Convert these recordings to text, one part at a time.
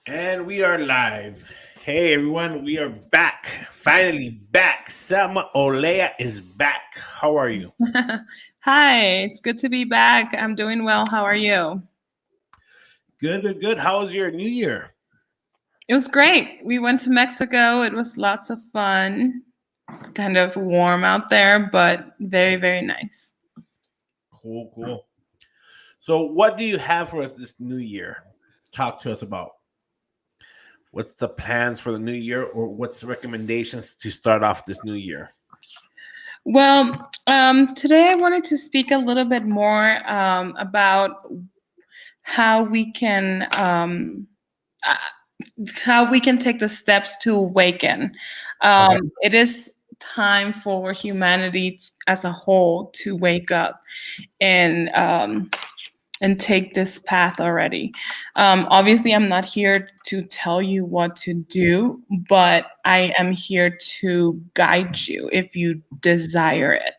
And we are live. Hey everyone, we are back. Finally back. SALMA OLEA is back. How are you? Hi, it's good to be back. I'm doing well. How are you? Good, good, good. How was your new year? It was great. We went to Mexico. It was lots of fun. Kind of warm out there, but very, very nice. Cool, cool. So what do you have for us this new year? Talk to us about what's the plans for the new year or what's the recommendations to start off this new year? Well, today I wanted to speak a little bit more about how we can uh, how we can take the steps to awaken. Okay. It is time for humanity as a whole to wake up and take this path already. Obviously, I'm not here to tell you what to do, but I am here to guide you if you desire it.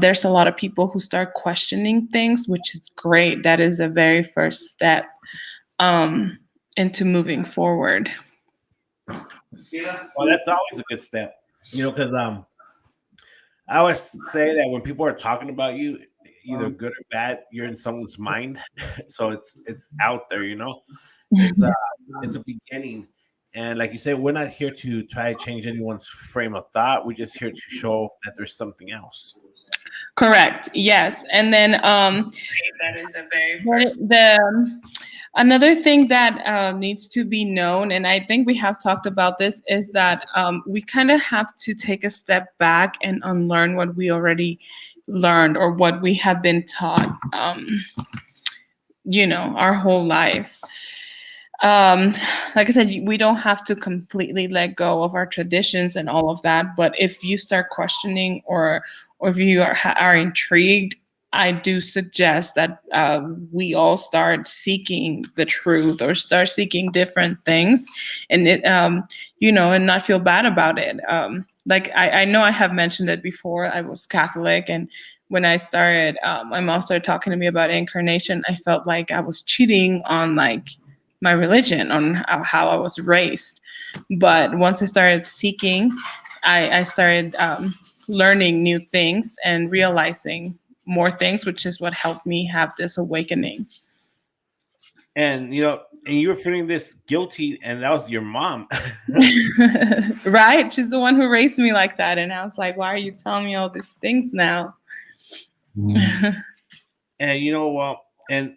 There's a lot of people who start questioning things, which is great. That is a very first step um, into moving forward. Well, that's always a good step. Because I always say that when people are talking about you, either good or bad, you're in someone's mind. So it's out there, It's it's a beginning. And like you said, we're not here to try to change anyone's frame of thought. We're just here to show that there's something else. Correct. Yes. And then That is a very first. the another thing that needs to be known, and I think we have talked about this, is that we kind of have to take a step back and unlearn what we already learned or what we have been taught, our whole life. um like I said, we don't have to completely let go of our traditions and all of that, but if you start questioning or if you are intrigued, I do suggest that we all start seeking the truth or start seeking different things, and and not feel bad about it. Like I know I have mentioned it before. I was Catholic, and when I started, my mom started talking to me about incarnation. I felt like I was cheating on my religion, on how I was raised. But once I started seeking, I started learning new things and realizing more things, which is what helped me have this awakening. And and you were feeling this guilty, and that was your mom. Right? She's the one who raised me like that. And I was like, why are you telling me all these things now? And and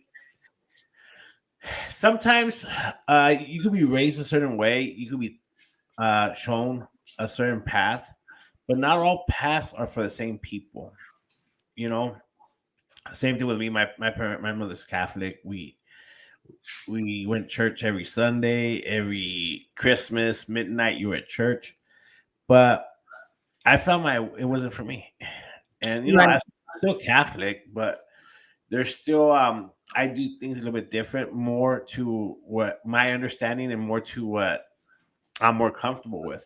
sometimes you could be raised a certain way, you could be shown a certain path, but not all paths are for the same people. You know, same thing with me. My mother's Catholic. We went to church every Sunday, every Christmas, midnight. You were at church, but I found it wasn't for me. And Right. I'm still Catholic, but there's still I do things a little bit different, more to what my understanding and more to what I'm more comfortable with.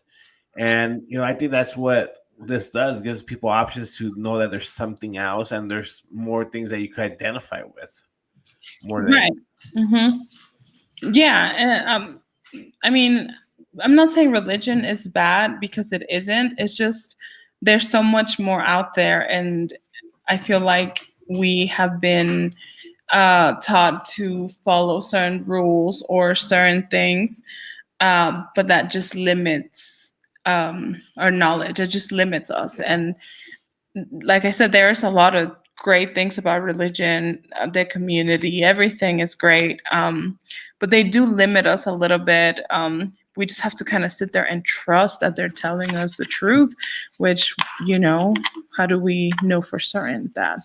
And I think that's what this does, gives people options to know that there's something else and there's more things that you could identify with more than. Right. Hmm. Yeah. I mean, I'm not saying religion is bad, because it isn't. It's just there's so much more out there, and I feel like we have been taught to follow certain rules or certain things, but that just limits our knowledge. It just limits us. And like I said, there's a lot of great things about religion, the community, everything is great. But they do limit us a little bit. We just have to kind of sit there and trust that they're telling us the truth, which, how do we know for certain that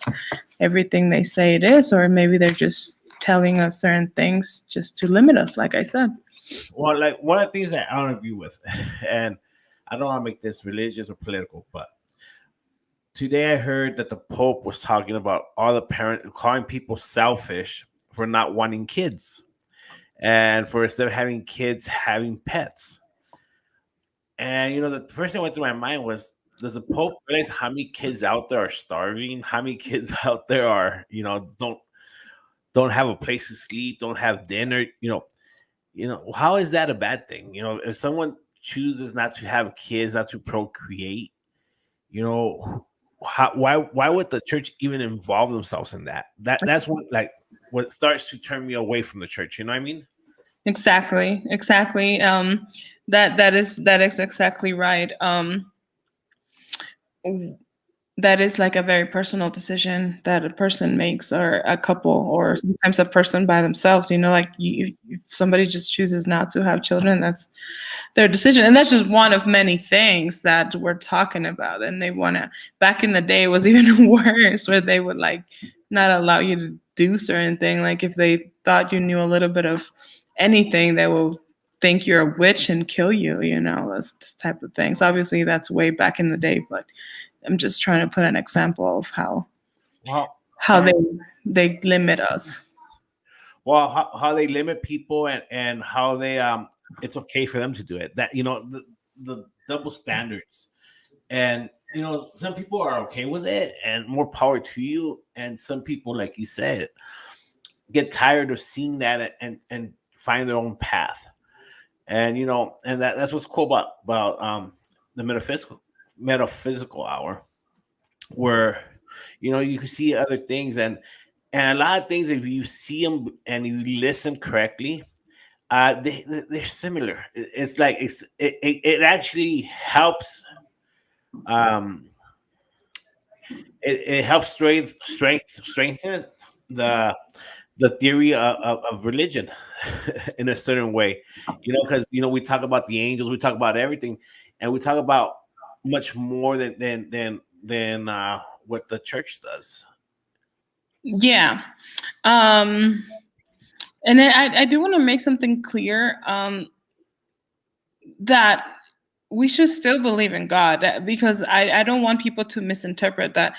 everything they say it is, or maybe they're just telling us certain things just to limit us, like I said. Well, like one of the things that I don't agree with, and I don't want to make this religious or political, but today I heard that the Pope was talking about all the parents calling people selfish for not wanting kids, and for instead of having kids, having pets. And the first thing that went through my mind was, does the Pope realize how many kids out there are starving? How many kids out there are, don't have a place to sleep, don't have dinner? how is that a bad thing? If someone chooses not to have kids, not to procreate, you know, why would the church even involve themselves in that? That's what starts to turn me away from the church. You know what I mean? Exactly. That is exactly right. That is like a very personal decision that a person makes, or a couple, or sometimes a person by themselves. Like if somebody just chooses not to have children, that's their decision, and that's just one of many things that we're talking about. And they want to. Back in the day, it was even worse, where they would like not allow you to do certain thing. Like if they thought you knew a little bit of anything, they will think you're a witch and kill you. That's this type of things. Obviously, that's way back in the day, but I'm just trying to put an example of how Well, they limit us. well, how they limit people, and how they it's okay for them to do it. That the double standards, and some people are okay with it, and more power to you. And some people, like you said, get tired of seeing that, and find their own path. And and that's what's cool about the metaphysical hour, where you can see other things, and a lot of things, if you see them and you listen correctly, they're similar. It's like it actually helps. Um, it helps strengthen the theory of religion in a certain way, because we talk about the angels, we talk about everything, and we talk about much more than what the church does. Yeah. Um, and then I do want to make something clear, that we should still believe in God, because I don't want people to misinterpret that.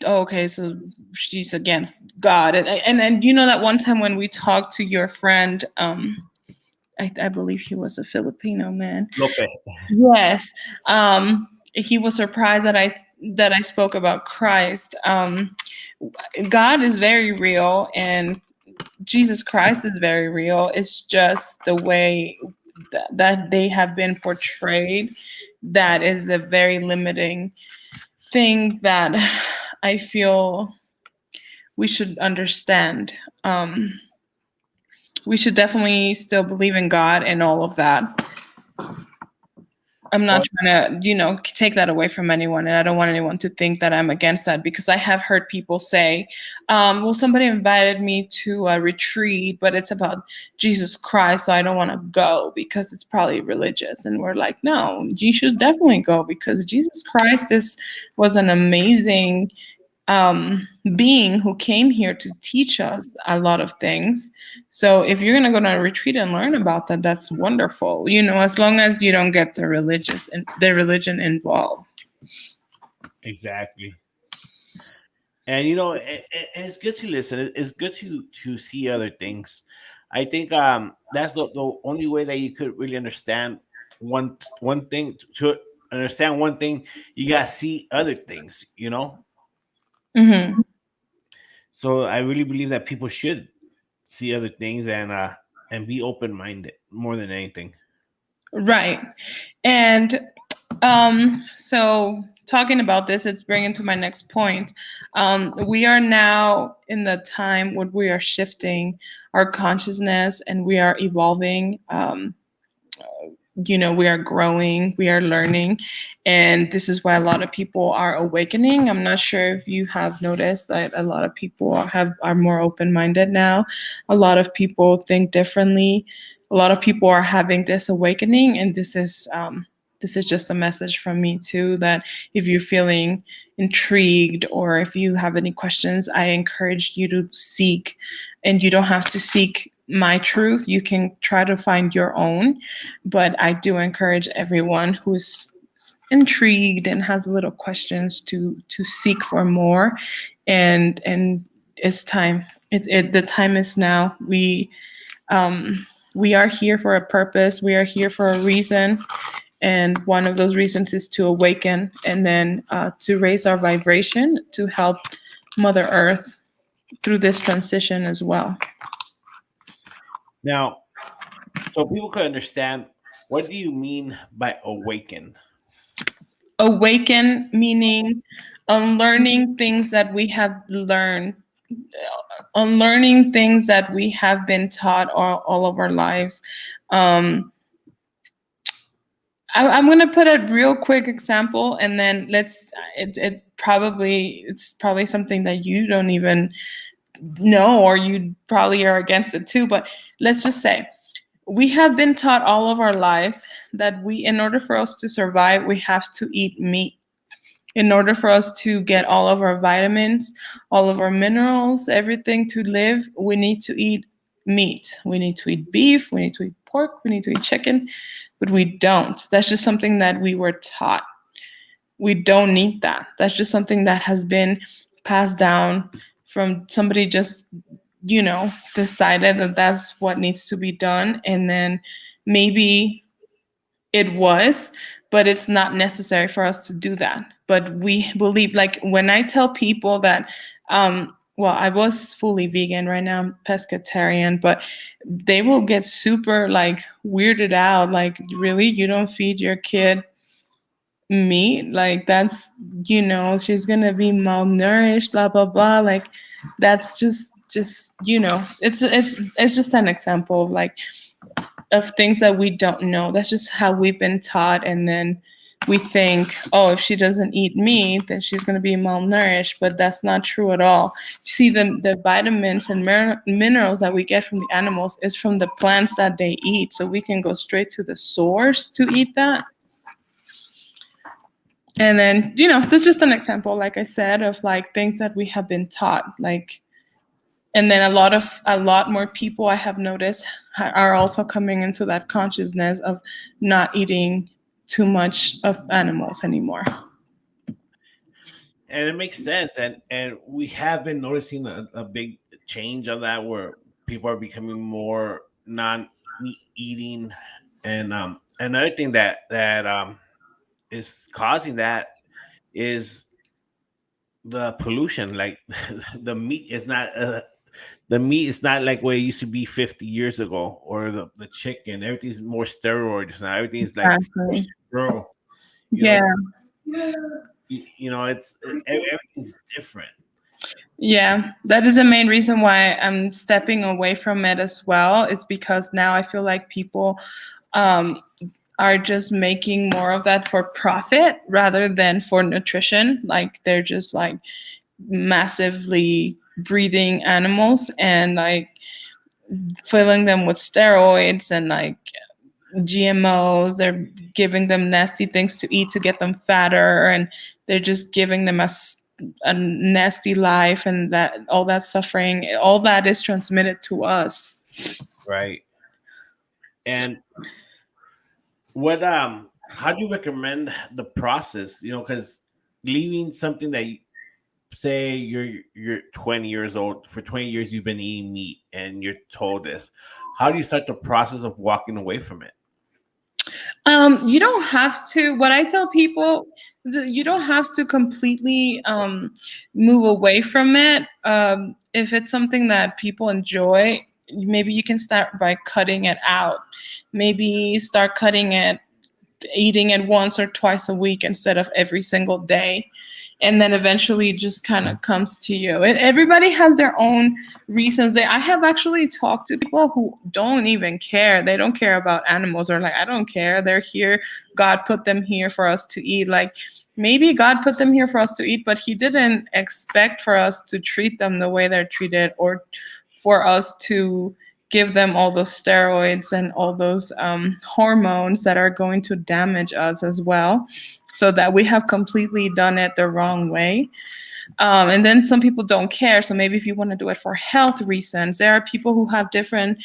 Okay, so she's against God. And that one time when we talked to your friend, I believe he was a Filipino man. Okay. Yes. He was surprised that I spoke about Christ. God is very real, and Jesus Christ is very real. It's just the way that they have been portrayed that is the very limiting thing that I feel we should understand. We should definitely still believe in God and all of that. I'm not trying to, take that away from anyone. And I don't want anyone to think that I'm against that, because I have heard people say, well, somebody invited me to a retreat, but it's about Jesus Christ, so I don't want to go because it's probably religious. And we're like, no, you should definitely go, because Jesus Christ was an amazing being who came here to teach us a lot of things. So if you're going to go to a retreat and learn about that, that's wonderful, as long as you don't get the religion involved. Exactly. And it's good to listen. It's good to see other things. I think that's the only way that you could really understand one thing. To understand one thing, you gotta see other things. Mm-hmm. So I really believe that people should see other things, and be open minded more than anything. Right. And so talking about this, it's bringing to my next point. We are now in the time when we are shifting our consciousness, and we are evolving. We are growing, we are learning, and this is why a lot of people are awakening. I'm not sure if you have noticed that a lot of people are more open-minded now. A lot of people think differently. A lot of people are having this awakening, and this is just a message from me too, that if you're feeling intrigued, or if you have any questions, I encourage you to seek. And you don't have to seek my truth, you can try to find your own. But I do encourage everyone who's intrigued and has little questions to seek for more. And it's time. The time is now. We are here for a purpose, we are here for a reason. And one of those reasons is to awaken, and then to raise our vibration, to help Mother Earth through this transition as well. Now, So people can understand, what do you mean by awaken? Awaken meaning unlearning things that we have learned, unlearning things that we have been taught all of our lives. Um, I'm going to put a real quick example, and then it's probably something that you don't even know, or you probably are against it too. But let's just say we have been taught all of our lives that in order for us to survive, we have to eat meat. In order for us to get all of our vitamins, all of our minerals, everything to live, we need to eat meat. We need to eat beef, we need to eat pork, we need to eat chicken, but we don't. That's just something that we were taught. We don't need that. That's just something that has been passed down from somebody just, decided that that's what needs to be done. And then maybe it was, but it's not necessary for us to do that. But we believe, like when I tell people that, well, I was fully vegan, right now I'm pescatarian, but they will get super like weirded out. Like, really, you don't feed your kid meat? Like, that's, she's gonna be malnourished, blah blah blah. Like, that's just it's just an example of like of things that we don't know. That's just how we've been taught. And then we think, oh, if she doesn't eat meat, then she's going to be malnourished. But that's not true at all. See, the vitamins and minerals that we get from the animals is from the plants that they eat. So we can go straight to the source to eat that. And then, this is just an example, like I said, of like things that we have been taught. Like, and then a lot more people I have noticed are also coming into that consciousness of not eating too much of animals anymore. And it makes sense, and we have been noticing a big change on that, where people are becoming more non-meat eating. And another thing that is causing that is the pollution. Like the meat is not the meat is not like what it used to be 50 years ago, or the chicken. Everything's more steroids now. Everything's like Exactly. push grow. You know, Yeah. everything's different. Yeah. That is the main reason why I'm stepping away from it as well. It's because now I feel like people um, are just making more of that for profit rather than for nutrition. Like, they're just like massively breeding animals and like filling them with steroids and like GMOs. They're giving them nasty things to eat to get them fatter, and they're just giving them a nasty life, and that all that suffering, all that is transmitted to us. Right. And what how do you recommend the process? Because leaving something that say you're 20 years old, for 20 years you've been eating meat and you're told this, how do you start the process of walking away from it? You don't have to. What I tell people, you don't have to completely move away from it. If it's something that people enjoy, maybe you can start by cutting it out. Maybe start cutting it, eating it once or twice a week instead of every single day. And then eventually it just kind of comes to you. Everybody has their own reasons. I have actually talked to people who don't even care. They don't care about animals, or like, I don't care. They're here. God put them here for us to eat. Like, maybe God put them here for us to eat, but He didn't expect for us to treat them the way they're treated, or for us to give them all those steroids and all those hormones that are going to damage us as well. So that we have completely done it the wrong way. And then some people don't care. So maybe if you want to do it for health reasons, there are people who have different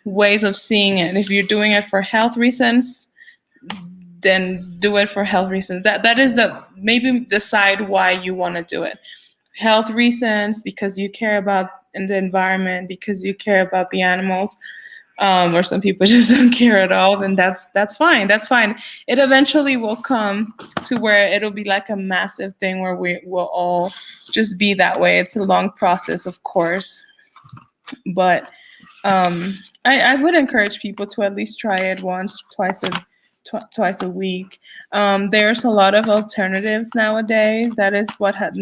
ways of seeing it. If you're doing it for health reasons, then do it for health reasons. That is maybe decide why you want to do it. Health reasons, because you care about the environment, because you care about the animals, or some people just don't care at all, then that's fine. That's fine. It eventually will come to where it'll be like a massive thing where we will all just be that way. It's a long process, of course, but I would encourage people to at least try it once, twice a week. There's a lot of alternatives nowadays. That is what has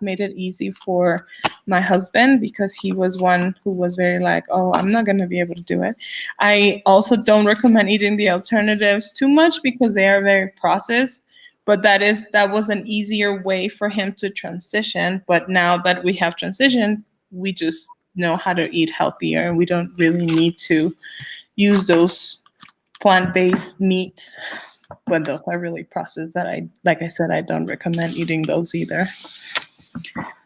made it easy for my husband, because he was one who was very like, oh, I'm not going to be able to do it. I also don't recommend eating the alternatives too much because they are very processed. But that was an easier way for him to transition. But now that we have transitioned, we just know how to eat healthier, and we don't really need to use those plant-based meats, but those are really processed that like I said, I don't recommend eating those either.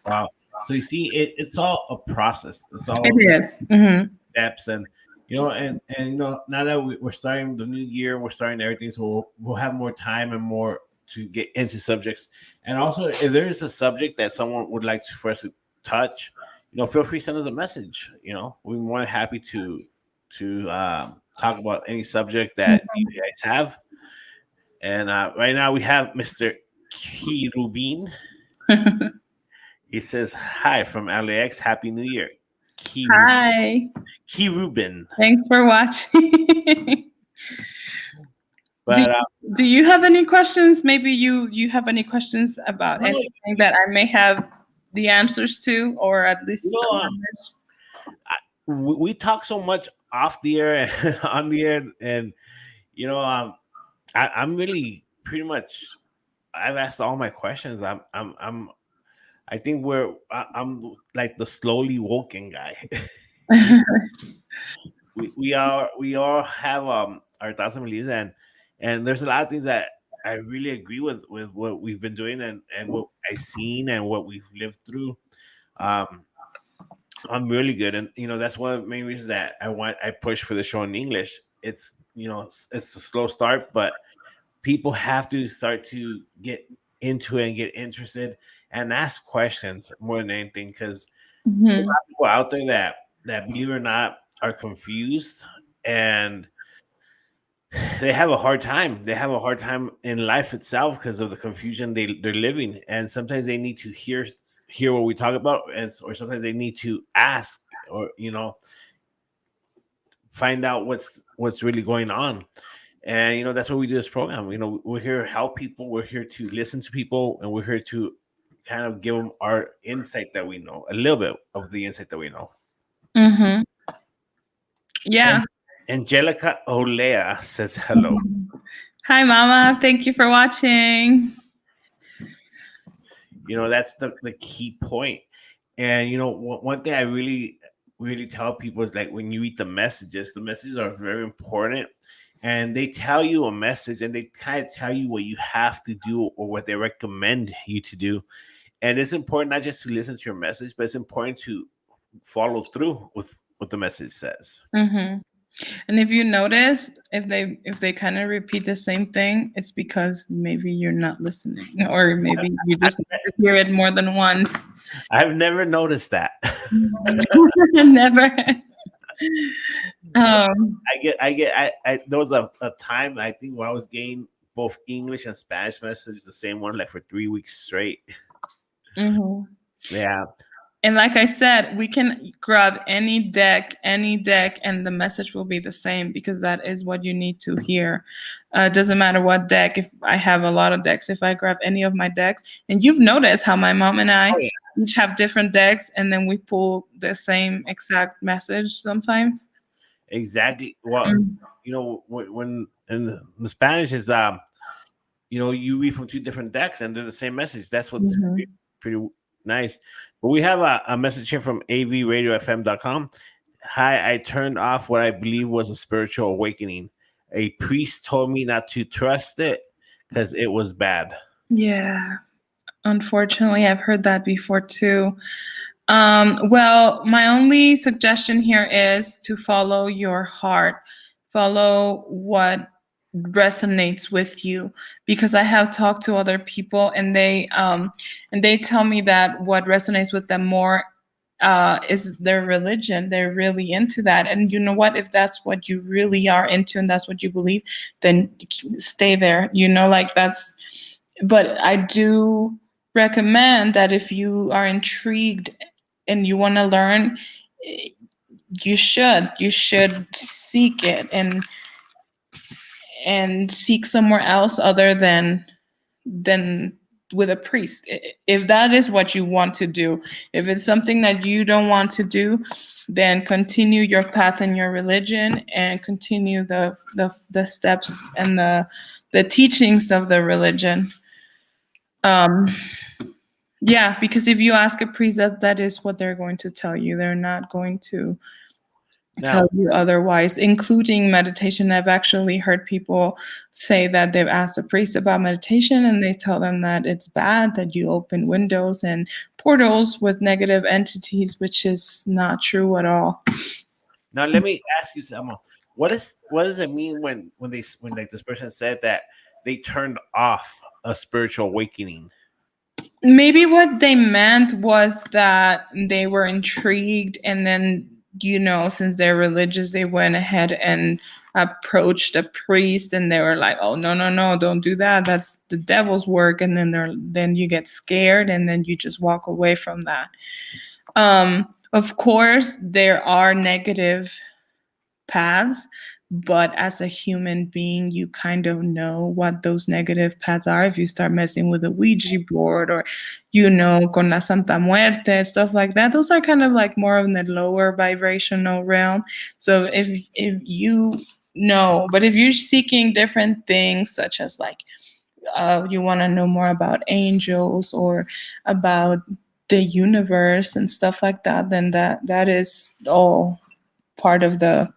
Wow. So you see, it's all a process. It's It all is. Mm-hmm. steps, and now that we're starting the new year, we're starting everything, so we'll have more time and more to get into subjects. And also, if there is a subject that someone would like for us to touch, feel free to send us a message. We're more than happy to talk about any subject that you guys have. And right now we have Mr. Key Rubin. He says, "Hi from LAX. Happy New Year, Key Hi. Key Rubin." Thanks for watching. do, But do you have any questions? Maybe you have any questions about no, anything that I may have the answers to, or at least some no, knowledge? we talk so much off the air and on the air, and I'm really pretty much. I've asked all my questions. I think I'm like the slowly woken guy. We all have our thoughts and beliefs, and there's a lot of things that I really agree with what we've been doing, and what I've seen and what we've lived through. Um, I'm really good, and that's one of the main reasons that I push for the show in English. It's a slow start, but people have to start to get into it and get interested and ask questions more than anything, because Mm-hmm. people out there that believe it or not are confused, and they have a hard time. They have a hard time in life itself because of the confusion they're living, and sometimes they need to hear what we talk about, or sometimes they need to ask, or find out what's really going on. And that's why we do this program. We're here to help people, we're here to listen to people, and we're here to kind of give them our insight that we know, a little bit of the insight that we know. Mm-hmm. Yeah. And Angelica Olea says hello. Hi, Mama. Thank you for watching. That's the key point. And one thing I really really tell people is, like, when you read the messages are very important, and they tell you a message, and they kind of tell you what you have to do or what they recommend you to do. And it's important not just to listen to your message, but it's important to follow through with what the message says. Mm-hmm. And if you notice, if they kind of repeat the same thing, it's because maybe you're not listening, or maybe you just need to hear it more than once. I've never noticed that. Never. Um, There was a time, I think, when I was getting both English and Spanish messages, the same one, like for 3 weeks straight. mhm. Yeah. And like I said, we can grab any deck, and the message will be the same, because that is what you need to hear. It doesn't matter what deck. If I have a lot of decks, if I grab any of my decks, and you've noticed how my mom and I each have different decks, and then we pull the same exact message sometimes. Exactly. Well, Mm. when in the Spanish is you read from two different decks and they're the same message. That's what's Mhm. pretty nice. But we have a message here from avradiofm.com. Hi, I turned off what I believe was a spiritual awakening. A priest told me not to trust it because it was bad. Yeah, unfortunately, I've heard that before too. Well, my only suggestion here is to follow your heart, follow what resonates with you, because I have talked to other people, and they tell me that what resonates with them more is their religion. They're really into that, and you know what? If that's what you really are into and that's what you believe, then stay there. Like that's. But I do recommend that if you are intrigued and you want to learn, you should seek it and seek somewhere else other than with a priest. If that is what you want to do, if it's something that you don't want to do, then continue your path in your religion and continue the steps and the teachings of the religion. um yeah, because if you ask a priest, that is what they're going to tell you. They're not going to Now, tell you otherwise, including meditation. I've actually heard people say that they've asked a priest about meditation and they tell them that it's bad, that you open windows and portals with negative entities, which is not true at all. now let me ask you something. What does it mean when like this person said that they turned off a spiritual awakening? Maybe what they meant was that they were intrigued, and then, since they're religious, they went ahead and approached a priest, and they were like, "Oh, no, no, no, don't do that. That's the devil's work." And then you get scared, and then you just walk away from that. Of course, there are negative paths, but as a human being, you kind of know what those negative paths are. If you start messing with a Ouija board, or con la Santa Muerte, stuff like that, those are kind of like more in the lower vibrational realm. So if you know, but if you're seeking different things, such as like you want to know more about angels or about the universe and stuff like that, then that is all part of the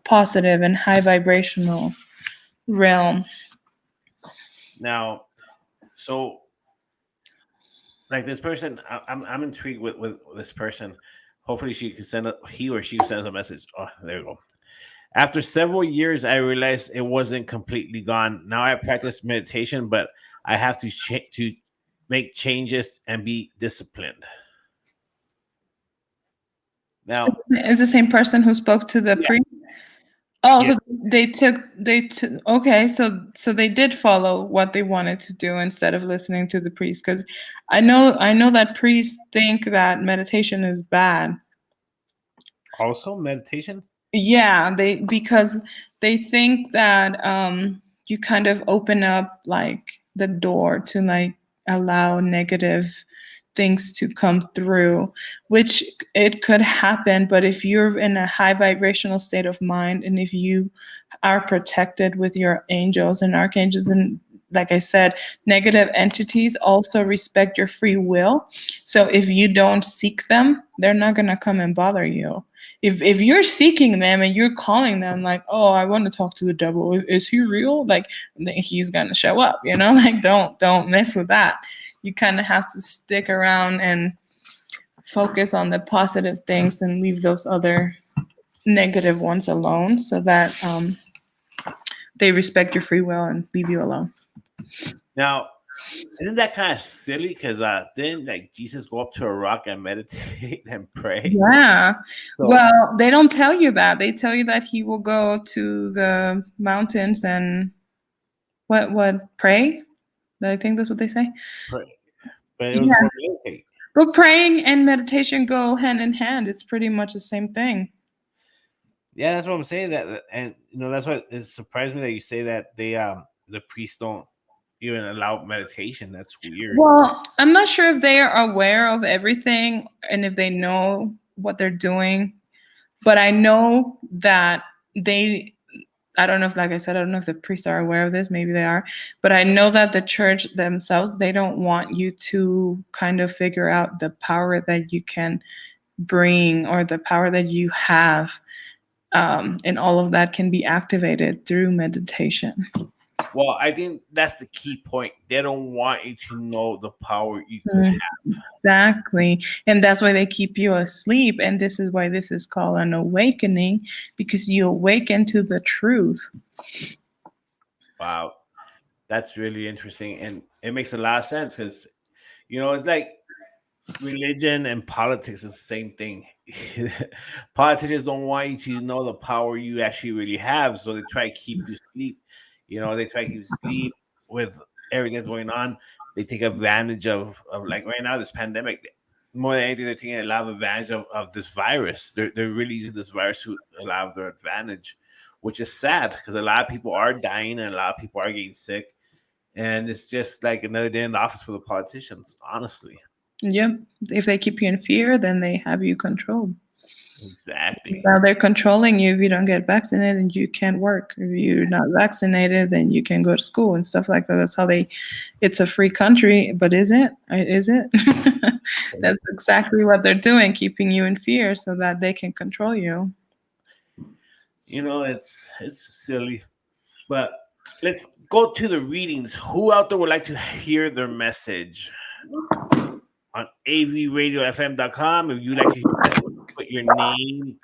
positive and high vibrational realm. Now, so like this person, I'm intrigued with this person. Hopefully, he or she sends a message. Oh, there you go. After several years, I realized it wasn't completely gone. Now I practice meditation, but I have to make changes and be disciplined. Now, It's the same person who spoke to the yeah, priest. Oh, yeah, so they took okay, so they did follow what they wanted to do instead of listening to the priest. Because I know that priests think that meditation is bad. also meditation. Yeah, because they think that you kind of open up like the door to like allow negative things to come through, which it could happen. But if you're in a high vibrational state of mind, and if you are protected with your angels and archangels, and like I said, negative entities also respect your free will. So if you don't seek them, they're not going to come and bother you. If you're seeking them and you're calling them like, "Oh, I want to talk to the devil. Is he real?" Like, then he's gonna show up. Like, don't mess with that. You kind of have to stick around and focus on the positive things and leave those other negative ones alone, so that they respect your free will and leave you alone. Now, isn't that kind of silly? Because didn't like Jesus go up to a rock and meditate and pray? Yeah. So Well, they don't tell you that. They tell you that he will go to the mountains and what pray. I think that's what they say. pray, but it was Yeah. more meditate. But praying and meditation go hand in hand. It's pretty much the same thing. Yeah, that's what I'm saying. And that's what it surprised me that you say that the priests don't even allow meditation. That's weird. Well, I'm not sure if they are aware of everything and if they know what they're doing, but I know that they, I don't know if, like I said, I don't know if the priests are aware of this. Maybe they are, but I know that the church themselves, they don't want you to kind of figure out the power that you can bring or the power that you have. And all of that can be activated through meditation. Well, I think that's the key point. They don't want you to know the power you could Mm, have. exactly. And that's why they keep you asleep. And this is why this is called an awakening, because you awaken to the truth. Wow, that's really interesting, and it makes a lot of sense because it's like religion and politics is the same thing. Politicians don't want you to know the power you actually really have, so they try to keep you asleep. They try to keep you asleep with everything that's going on. They take advantage of like right now this pandemic. more than anything, they're taking a lot of advantage of this virus. They're really using this virus to a lot of their advantage, which is sad because a lot of people are dying and a lot of people are getting sick. And it's just like another day in the office for the politicians, honestly. Yep. If they keep you in fear, then they have you controlled. Exactly. Now they're controlling you. If you don't get vaccinated, and you can't work. If you're not vaccinated, then you can go to school and stuff like that. That's how they. It's a free country, but is it? Is it? That's exactly what they're doing, keeping you in fear so that they can control you. It's silly. But let's go to the readings. Who out there would like to hear their message on avradiofm.com? If you like to hear your message, put your name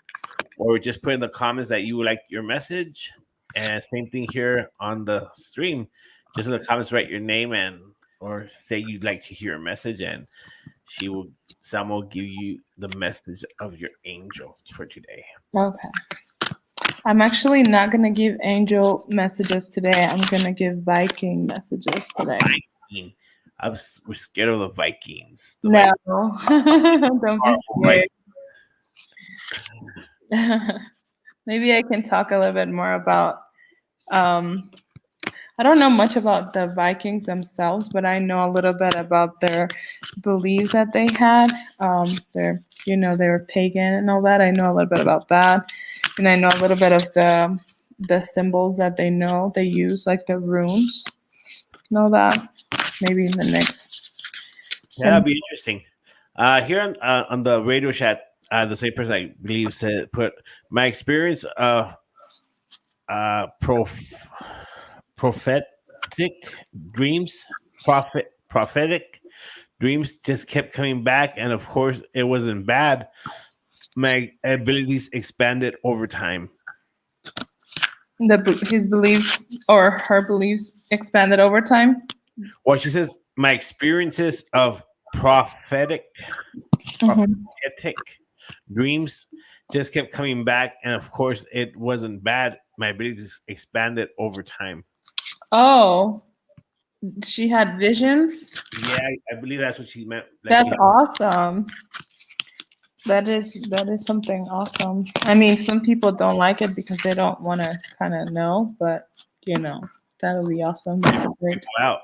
or just put in the comments that you would like your message. And same thing here on the stream. Just in the comments, write your name and or say you'd like to hear a message, and Sam will give you the message of your angel for today. Okay. I'm actually not gonna give angel messages today. I'm gonna give Viking messages today. Viking. We're scared of the Vikings. No, don't be scared. Maybe I can talk a little bit more about. I don't know much about the Vikings themselves, but I know a little bit about their beliefs that they had. They were pagan and all that. I know a little bit about that, and I know a little bit of the symbols that they use, like the runes. Know that maybe in the next. Yeah, that'd be interesting. Here on the radio chat, the same person I believe said put my experience of prophetic dreams, prophetic dreams just kept coming back, and of course it wasn't bad. My abilities expanded over time. His beliefs or her beliefs expanded over time. Well, she says my experiences of prophetic dreams just kept coming back, and of course it wasn't bad. My abilities expanded over time. Oh, she had visions. Yeah, I believe that's what she meant. That's awesome. That is something awesome. I mean, some people don't like it because they don't want to kind of know, but that'll be awesome. That's great. Wow.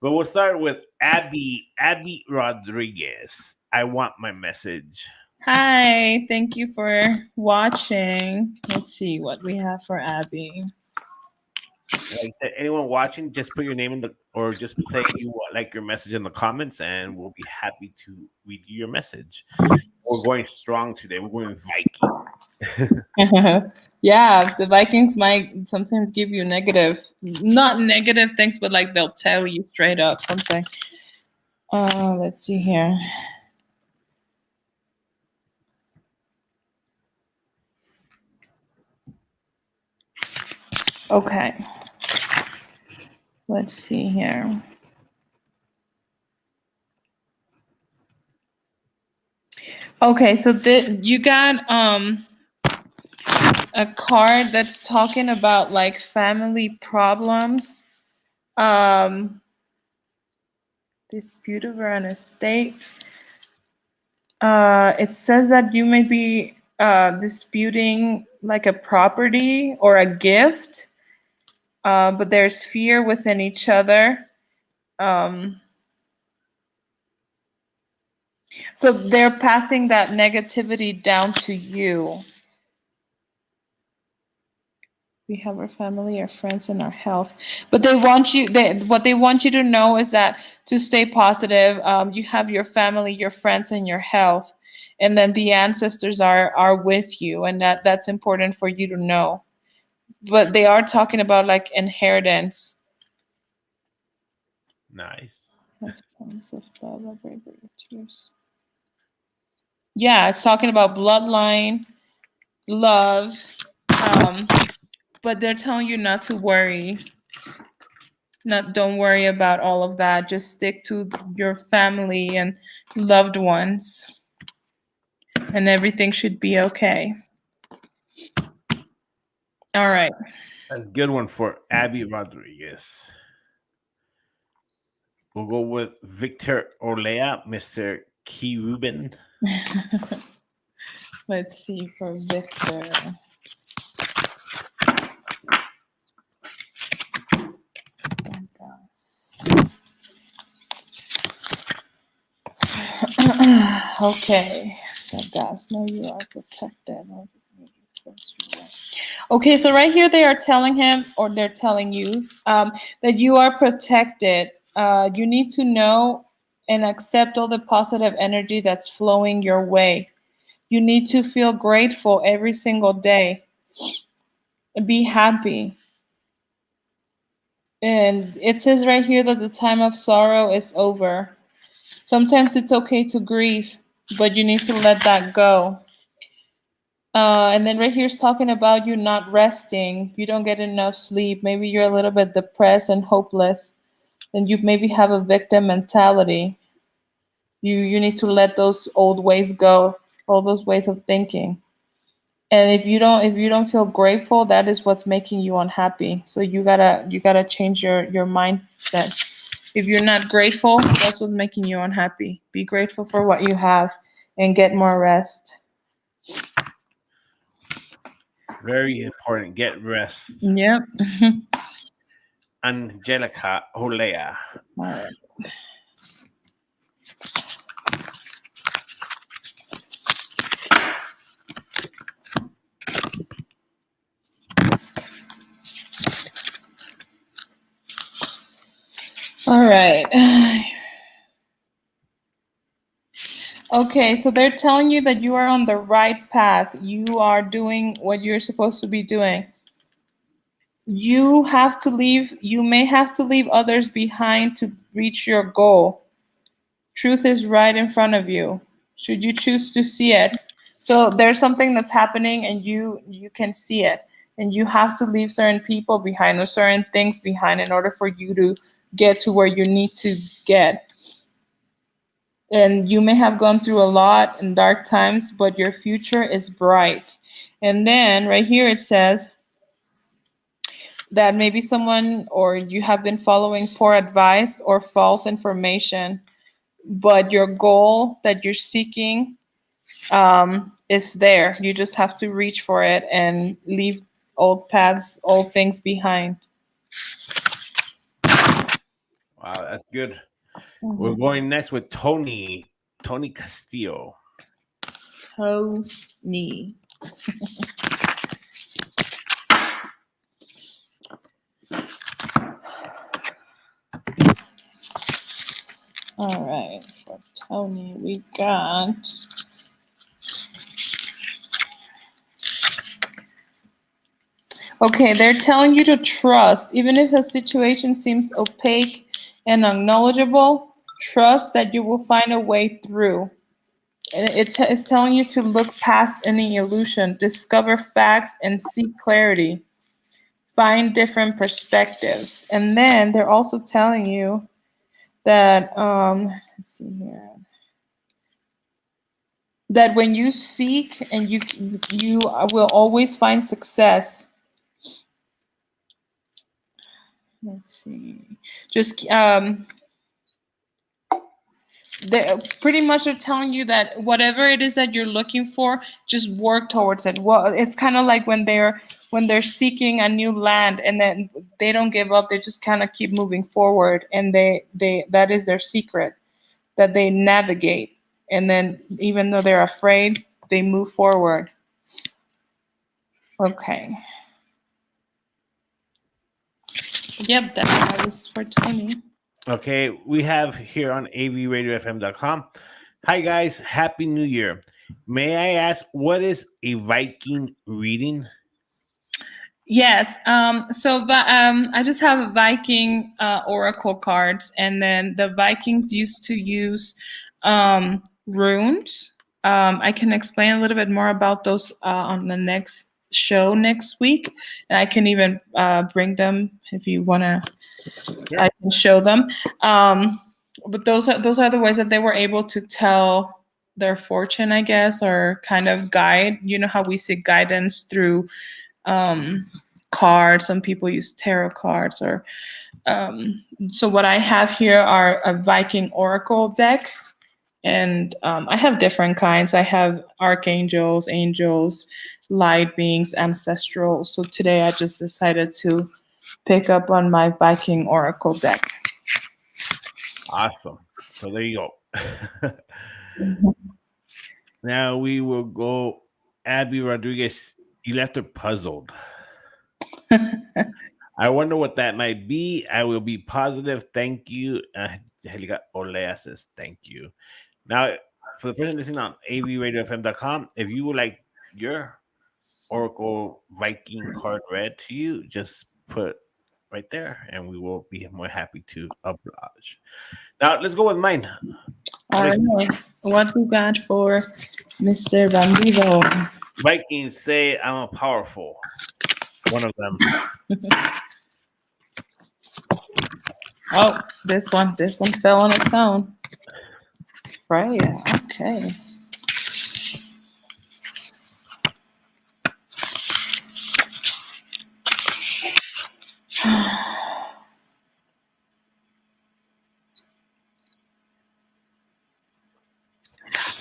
But we'll start with Abby Rodriguez. I want my message. Hi, thank you for watching. Let's see what we have for Abby. Like I said, anyone watching, just put your name or just say you like your message in the comments, and we'll be happy to read your message. We're going strong today. We're going Viking. Yeah, the Vikings might sometimes give you not negative things, but like they'll tell you straight up something. Let's see here. Okay. Let's see here. Okay, so you got a card that's talking about like family problems, dispute over an estate. It says that you may be disputing like a property or a gift, but there's fear within each other. So they're passing that negativity down to you. We have our family, our friends, and our health. But what they want you to know is that to stay positive, you have your family, your friends, and your health. And then the ancestors are with you, and that's important for you to know. But they are talking about like inheritance. Nice. Yeah, it's talking about bloodline, love, but they're telling you not to worry. Don't worry about all of that. Just stick to your family and loved ones, and everything should be okay. All right. That's a good one for Abby Rodriguez. We'll go with Victor OLEA, Mr. Key Ruben. Let's see for Victor. Okay. Guys, no, you are protected. Okay, so right here they are telling him, or they're telling you, that you are protected. You need to know and accept all the positive energy that's flowing your way. You need to feel grateful every single day. Be happy. And it says right here that the time of sorrow is over. Sometimes it's okay to grieve, but you need to let that go. And then right here is talking about you not resting. You don't get enough sleep. Maybe you're a little bit depressed and hopeless. And you maybe have a victim mentality. You need to let those old ways go, all those ways of thinking. And if you don't feel grateful, that is what's making you unhappy. So you gotta change your mindset. If you're not grateful, that's what's making you unhappy. Be grateful for what you have and get more rest. Very important. Get rest. Yep. Angelica Olea. All right. All right. Okay, so they're telling you that you are on the right path. You are doing what you're supposed to be doing. You may have to leave others behind to reach your goal. Truth is right in front of you. Should you choose to see it? So there's something that's happening and you can see it. And you have to leave certain people behind or certain things behind in order for you to get to where you need to get. And you may have gone through a lot in dark times, but your future is bright. And then right here it says that maybe someone or you have been following poor advice or false information, but your goal that you're seeking is there. You just have to reach for it and leave old paths, old things behind. Wow, that's good. We're going next with Tony. Tony Castillo. Tony. All right, for Tony, we got. Okay, they're telling you to trust, even if a situation seems opaque and unknowledgeable, trust that you will find a way through. It's telling you to look past any illusion, discover facts, and seek clarity. Find different perspectives. And then they're also telling you that, let's see here, that when you seek and you will always find success. Let's see. Just they pretty much are telling you that whatever it is that you're looking for, just work towards it. Well, it's kind of like when they're seeking a new land and then they don't give up. They just kind of keep moving forward, and they that is their secret, that they navigate, and then even though they're afraid, they move forward. Okay. Yep, that was for Tony. Okay, we have here on avradiofm.com. Hi guys, happy new year. May I ask what is a Viking reading? Yes. I just have Viking oracle cards, and then the Vikings used to use runes. I can explain a little bit more about those on the next show next week, and I can even bring them if you want to. I can show them. But those are the ways that they were able to tell their fortune, I guess, or kind of guide. You know how we seek guidance through cards. Some people use tarot cards, or so what I have here are a Viking oracle deck, and I have different kinds. I have archangels, angels, light beings, ancestral. So today I just decided to pick up on my Viking oracle deck. Awesome. So there you go. Now we will go. Abby Rodriguez, you left her puzzled. I wonder what that might be. I will be positive. Thank you. Angelica OLEA says thank you. Now, for the person listening on avradiofm.com, if you would like your Oracle Viking card read to you, just put right there and we will be more happy to oblige. Now, let's go with mine. All right. What we got for Mr. Bandido? Vikings say I'm a powerful. One of them. Oh, this one fell on its own. Freya. Okay.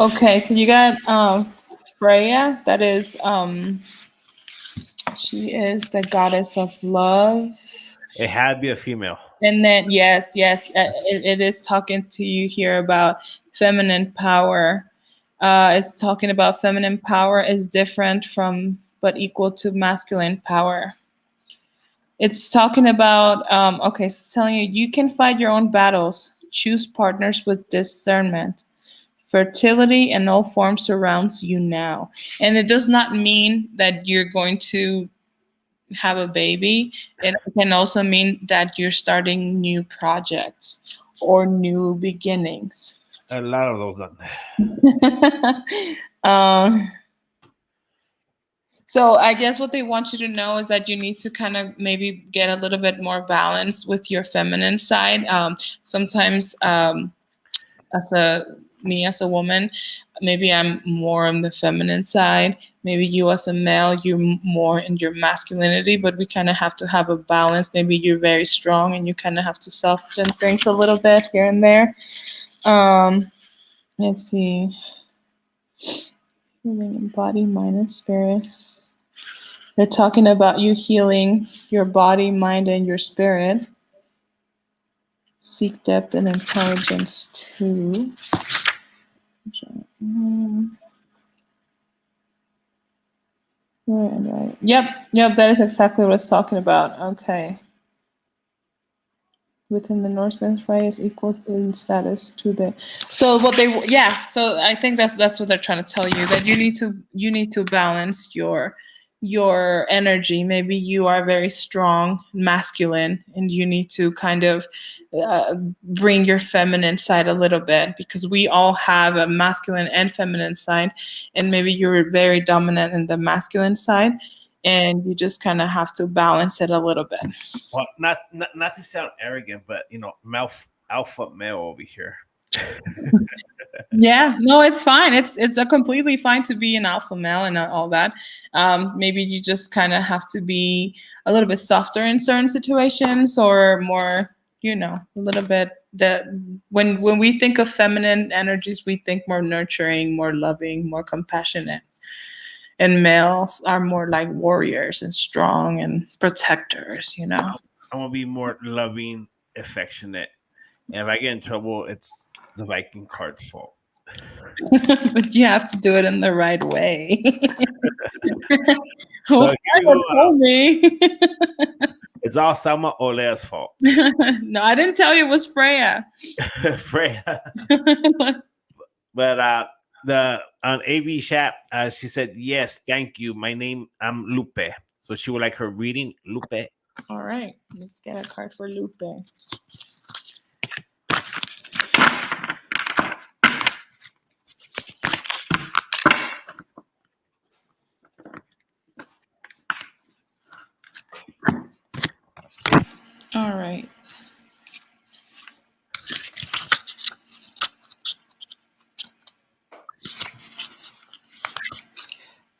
Okay, so you got Freya. That is she is the goddess of love. It had to be a female. And then yes, it is talking to you here about feminine power. It's talking about feminine power is different from but equal to masculine power. It's talking about okay, so it's telling you can fight your own battles, choose partners with discernment. Fertility in all forms surrounds you now. And it does not mean that you're going to have a baby. It can also mean that you're starting new projects or new beginnings. A lot of those. So I guess what they want you to know is that you need to kind of maybe get a little bit more balance with your feminine side. Sometimes as a woman, maybe I'm more on the feminine side. Maybe you as a male, you're more in your masculinity, but we kind of have to have a balance. Maybe you're very strong and you kind of have to soften things a little bit here and there. Let's see. Healing body, mind, and spirit. They're talking about you healing your body, mind, and your spirit. Seek depth and intelligence too. Right. Yep, that is exactly what it's talking about. Okay. Within the Norseman's Freya is equal in status to the. So what they so I think that's what they're trying to tell you, that you need to balance your energy. Maybe you are very strong, masculine, and you need to kind of bring your feminine side a little bit, because we all have a masculine and feminine side, and maybe you're very dominant in the masculine side, and you just kind of have to balance it a little bit. Well, not to sound arrogant, but alpha male over here. Yeah, no, it's fine. It's a completely fine to be an alpha male and all that. Maybe you just kind of have to be a little bit softer in certain situations, or more, a little bit. When we think of feminine energies, we think more nurturing, more loving, more compassionate. And males are more like warriors and strong and protectors, I'm gonna be more loving, affectionate. And if I get in trouble, it's the Viking card's fault. But you have to do it in the right way. So told me. It's all SALMA OLEA's fault. No, I didn't tell you it was Freya. Freya. But the on AV chat, she said, yes, thank you. My name, I'm Lupe. So she would like her reading, Lupe. All right, let's get a card for Lupe. All right.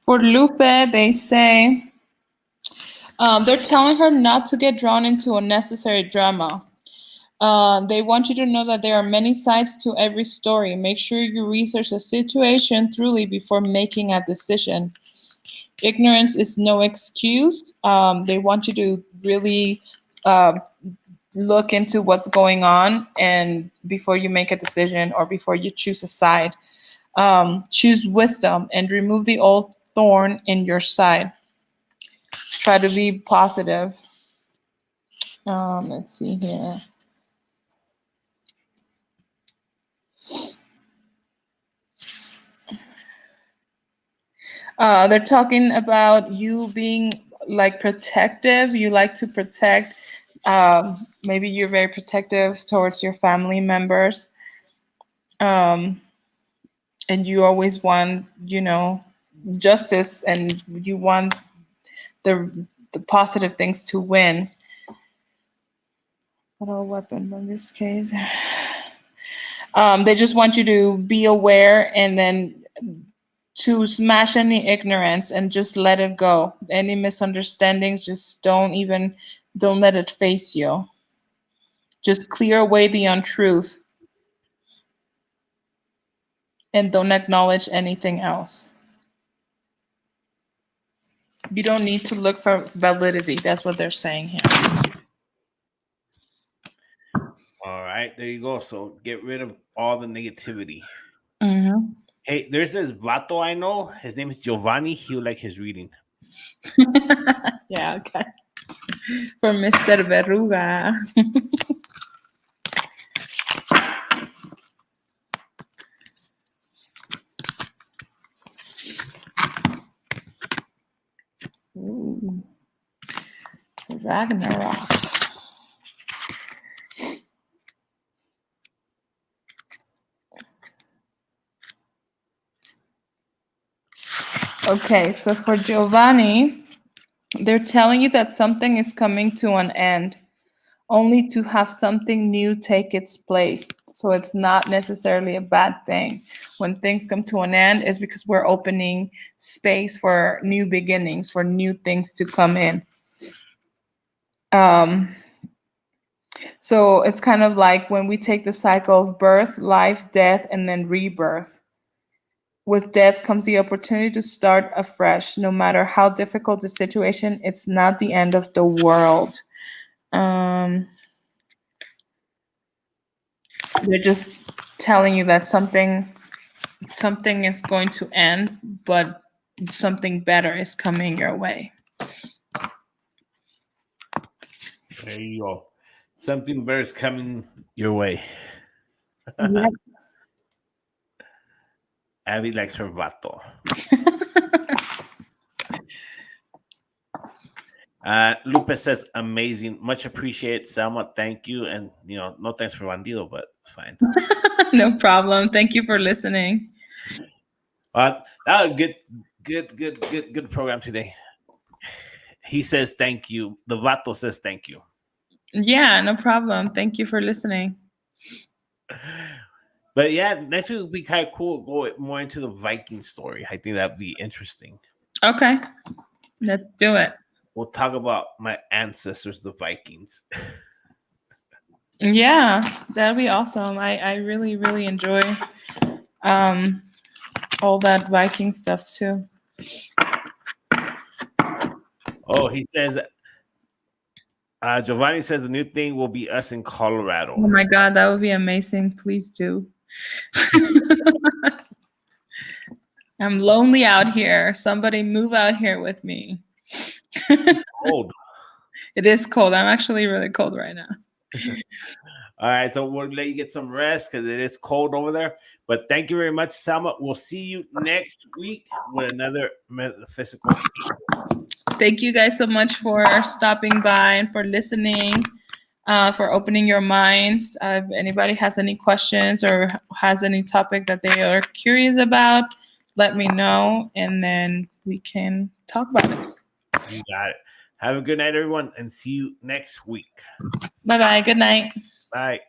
For Lupe, they say, They're telling her not to get drawn into unnecessary drama. They want you to know that there are many sides to every story. Make sure you research the situation thoroughly before making a decision. Ignorance is no excuse. They want you to really uh, look into what's going on and before you make a decision or before you choose a side. Choose wisdom and remove the old thorn in your side. Try to be positive. Let's see here. They're talking about you being like protective. You like to protect. Maybe you're very protective towards your family members. Um, and you always want, justice, and you want the the positive things to win. What a weapon in this case. They just want you to be aware and then to smash any ignorance and just let it go. Any misunderstandings, just don't let it face you. Just clear away the untruth and don't acknowledge anything else. You don't need to look for validity. That's what they're saying here. All right, there you go. So get rid of all the negativity. Mm-hmm. Hey, there's this vato I know. His name is Giovanni. He'll like his reading. Yeah, okay. For Mr. Verruga. Ooh. Ragnarok. Okay, so for Giovanni, they're telling you that something is coming to an end, only to have something new take its place. So it's not necessarily a bad thing. When things come to an end, is because we're opening space for new beginnings, for new things to come in. Um, so it's kind of like when we take the cycle of birth, life, death, and then rebirth. With death comes the opportunity to start afresh. No matter how difficult the situation, it's not the end of the world. Um, they're just telling you that something is going to end, but something better is coming your way. There you go. Something better is coming your way. Yep. Abby likes her vato. Lupe says, amazing. Much appreciated, Selma. Thank you. And, no thanks for Bandido, but it's fine. No problem. Thank you for listening. That was a good program today. He says thank you. The vato says thank you. Yeah, no problem. Thank you for listening. But yeah, next week will be kind of cool. Go more into the Viking story. I think that'd be interesting. Okay, let's do it. We'll talk about my ancestors, the Vikings. Yeah, that'd be awesome. I really, really enjoy all that Viking stuff too. Oh, he says, Giovanni says the new thing will be us in Colorado. Oh my God, that would be amazing. Please do. I'm lonely out here. Somebody move out here with me. Cold. It is cold. I'm actually really cold right now. All right, so we'll let you get some rest because it is cold over there. But thank you very much, Salma. We'll see you next week with another Metaphysical. Thank you guys so much for stopping by and for listening, for opening your minds. If anybody has any questions or has any topic that they are curious about, let me know and then we can talk about it. You got it. Have a good night, everyone, and see you next week. Bye-bye. Good night. Bye.